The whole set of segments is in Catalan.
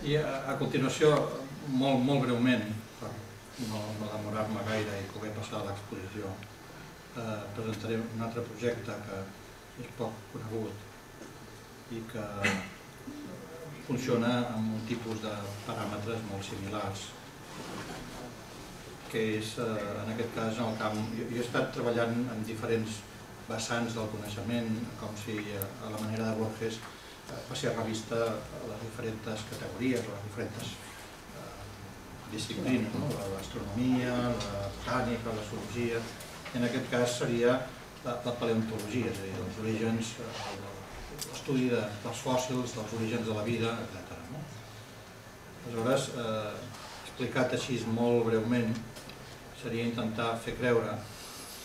I a continuació, molt breument, per no demorar-me gaire i poder passar a l'exposició, presentaré un altre projecte que és poc conegut i que funciona amb un tipus de paràmetres molt similars, que és, en aquest cas, en el camp... Jo he estat treballant en diferents vessants del coneixement, com si a la manera de Borges passés a revista les diferents categories, les diferents disciplines, l'astronomia, la botànica, la zoologia. En aquest cas seria la paleontologia, és a dir, els orígens, l'estudi dels fòssils, dels orígens de la vida, etc. Aleshores, explicat així molt breument, seria intentar fer creure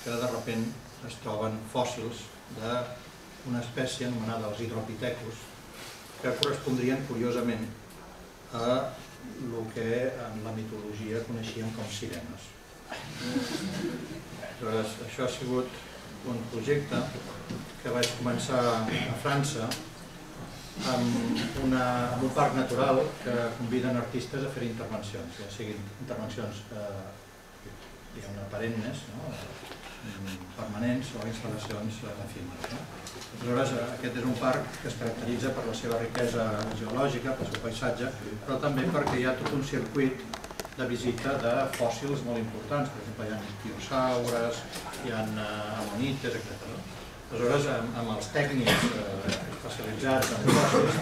que de sobte es troben fòssils d'una espècie anomenada els hidropithecus, que correspondrien, curiosament, a el que en la mitologia coneixíem com sirenes. Aleshores, això ha sigut un projecte que vaig començar a França amb un parc natural que conviden artistes a fer intervencions, ja siguin intervencions perennes, permanents o instal·lacions efímeres. Aleshores, aquest és un parc que es caracteritza per la seva riquesa geològica, pel seu paisatge, però també perquè hi ha tot un circuit de visita de fòssils molt importants. Per exemple, hi ha ictiosaures, hi ha ammonites, etc. Aleshores, amb els tècnics especialitzats en fòssils,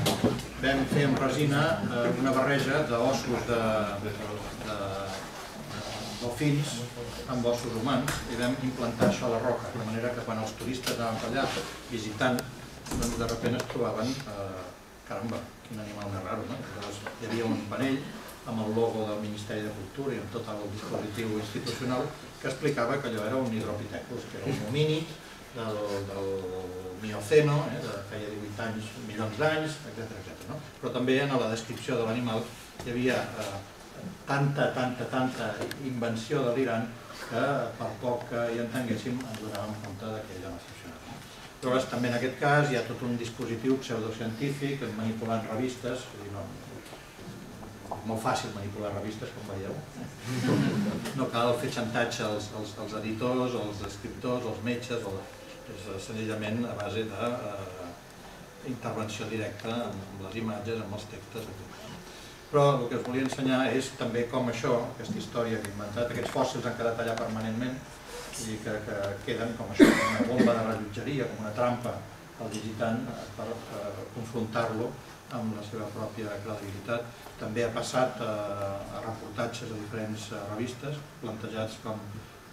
vam fer amb resina una barreja d'ossos de delfins amb ossos humans i vam implantar això a la roca, de manera que quan els turistes anaven per allà visitant, de sobte es trobaven, caramba, quin animal més raro, no? Hi havia un panell amb el logo del Ministeri de Cultura i amb tot el dispositiu institucional que explicava que allò era un hidropithecus, que era un homínid del Mioceno, de feia 18 anys, milions d'anys, etc. Però també en la descripció de l'animal hi havia tanta invenció delirant que per poc que hi entenguéssim ens donàvem compte que ella no funcionava. Llavors també en aquest cas hi ha tot un dispositiu pseudocientífic manipulant revistes, molt fàcil manipular revistes, com veieu. No cal fer xantatge als editors, als escriptors, als metges, és senzillament a base d'intervenció directa amb les imatges, amb els textos, etc. Però el que us volia ensenyar és també com això, aquesta història que he inventat, aquests fòssils han quedat allà permanentment i que queden com això, com una bomba de rellotgeria, com una trampa al visitant per confrontar-lo amb la seva pròpia credibilitat. També ha passat a reportatges a diferents revistes, plantejats com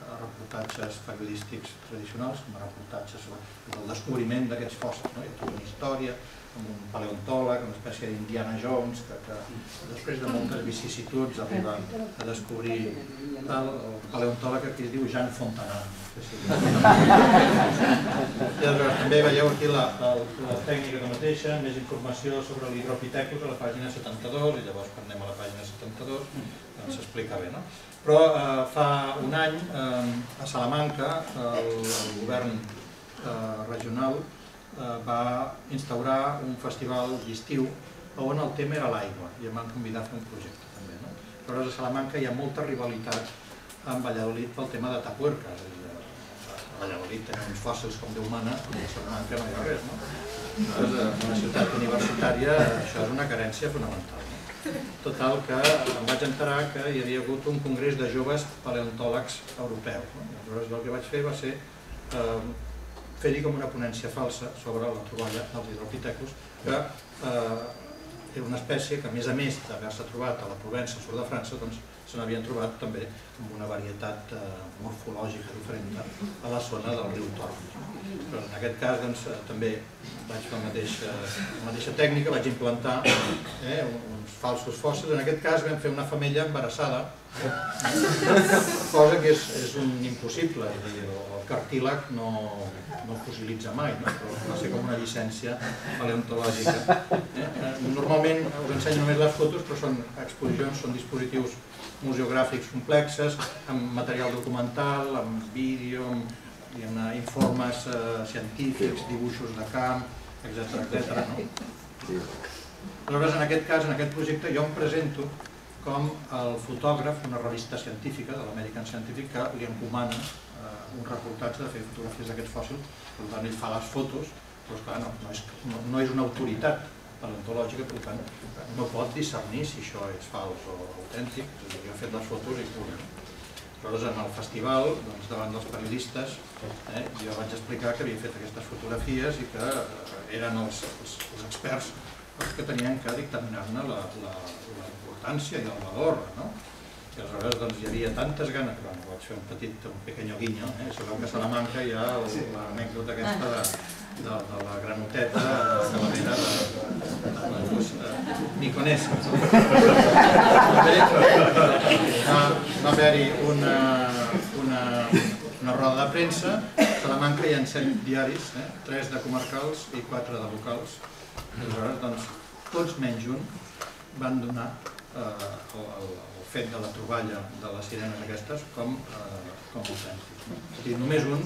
reportatges periodístics tradicionals, com a reportatges sobre el descobriment d'aquests fòssils. Hi ha tota una història, amb un paleontòleg, una espècie d'Indiana Jones, que després de moltes vicissituds arriba a descobrir el paleontòleg que es diu Jean Fontanet. També veieu aquí la tècnica mateixa, més informació sobre l'hidropithecus a la pàgina 72, i llavors quan anem a la pàgina 72 s'explica bé. Però fa un any a Salamanca el govern regional va instaurar un festival d'estiu on el tema era l'aigua i em van convidar a fer un projecte també. Però a Salamanca hi ha molta rivalitat amb Valladolid pel tema de Tapuerca. A Valladolid tenen uns fòssils com Déu mana i a Salamanca no hi ha res. En una ciutat universitària això és una carència fonamental. Total que em vaig enterar que hi havia hagut un congrés de joves paleontòlegs europeus. Aleshores el que vaig fer va ser fer-hi com una ponència falsa sobre la troballa dels hidropithecus, que era una espècie que, a més d'haver-se trobat a la Provença, al sud de França, se n'havien trobat també amb una varietat morfològica diferent a la zona del riu Torn. Però en aquest cas també vaig fer la mateixa tècnica, vaig implantar uns falsos fòssils. En aquest cas vam fer una femella embarassada, cosa que és un impossible, el cartílag no fossilitza mai, però va ser com una llicència paleontològica. Normalment us ensenyo només les fotos, però són exposicions, són dispositius museogràfics complexes, amb material documental, amb vídeo, amb informes científics, dibuixos de camp, etc. Aleshores, en aquest cas, en aquest projecte, jo em presento com el fotògraf d'una revista científica, de l'American Scientific, que li encomana un reportatge de fer fotografies d'aquests fòssils. Per tant, ell fa les fotos, però clar, no és una autoritat paleontològica, per tant, no pot discernir si això és fals o autèntic. Jo he fet les fotos i punt. Aleshores, en el festival, davant dels periodistes, jo vaig explicar que havia fet aquestes fotografies i que eren els experts els que tenien que dictaminar-ne la importància i el valor. I aleshores hi havia tantes ganes, que vaig fer un pequeño guiño, sabeu que a Salamanca hi ha l'anècdota aquesta de la granoteta de la vera de Niconès. Va haver-hi una roda de premsa. A Salamanca hi ha 7 diaris, 3 de comarcals i 4 de locals. Aleshores, tots menys un van donar el fet de la troballa de les sirenes aquestes com autèntic. Només un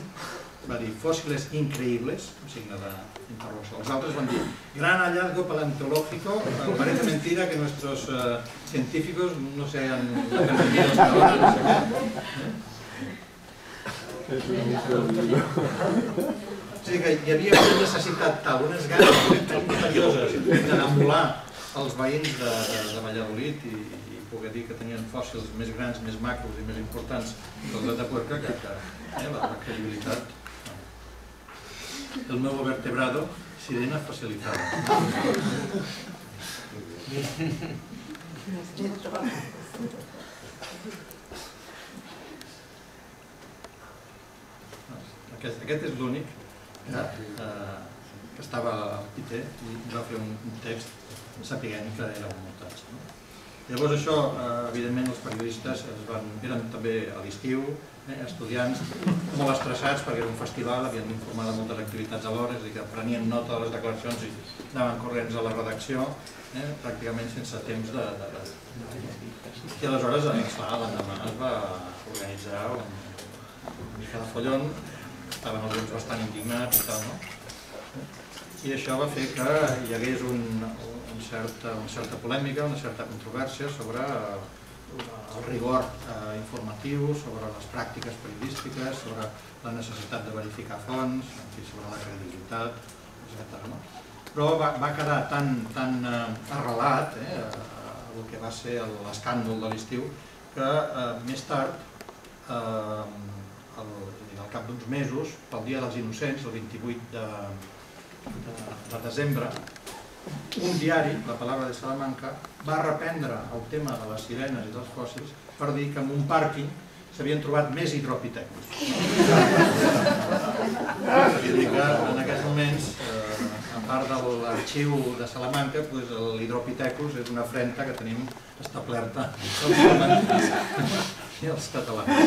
va dir fósiles increïbles, amb signe d'interrogació. Els altres van dir gran hallazgo paleontológico, parece mentira que nuestros científicos no se han entendido hasta ahora, no sé què. O sigui que hi havia una necessitat tal, unes ganes tan imperioses d'enamolar els veïns de Valladolid i poder dir que tenien fòssils més grans, més macros i més importants que els d'Atapuerca, que la credibilitat. El nuevo vertebrado, sirena fosilizada. Aquest és l'únic que estava al Piter i va fer un text sapiguent que era un muntatge. Llavors això, evidentment, els periodistes eren també a l'estiu, estudiants molt estressats perquè era un festival, havien d'informar de moltes activitats alhora, és a dir, que prenien nota de les declaracions i anaven corrents a la redacció, pràcticament sense temps de... I aleshores, l'endemà es va organitzar una mica de follon, estaven alguns bastant indignats i tal, no? I això va fer que hi hagués una certa polèmica, una certa controvèrsia sobre el rigor informatiu, sobre les pràctiques periodístiques, sobre la necessitat de verificar fonts, sobre la credibilitat, etc. Però va quedar tan arrelat el que va ser l'escàndol de l'estiu que més tard, al cap d'uns mesos, pel Dia dels Innocents, el 28 de desembre, un diari, La Palabra de Salamanca, va reprendre el tema de les sirenes i dels fòssils per dir que en un pàrquing s'havien trobat més hidropitecus. És a dir que en aquests moments, a part de l'arxiu de Salamanca, l'hidropitecus és una afrenta que tenim establerta els salamanquins i els catalans.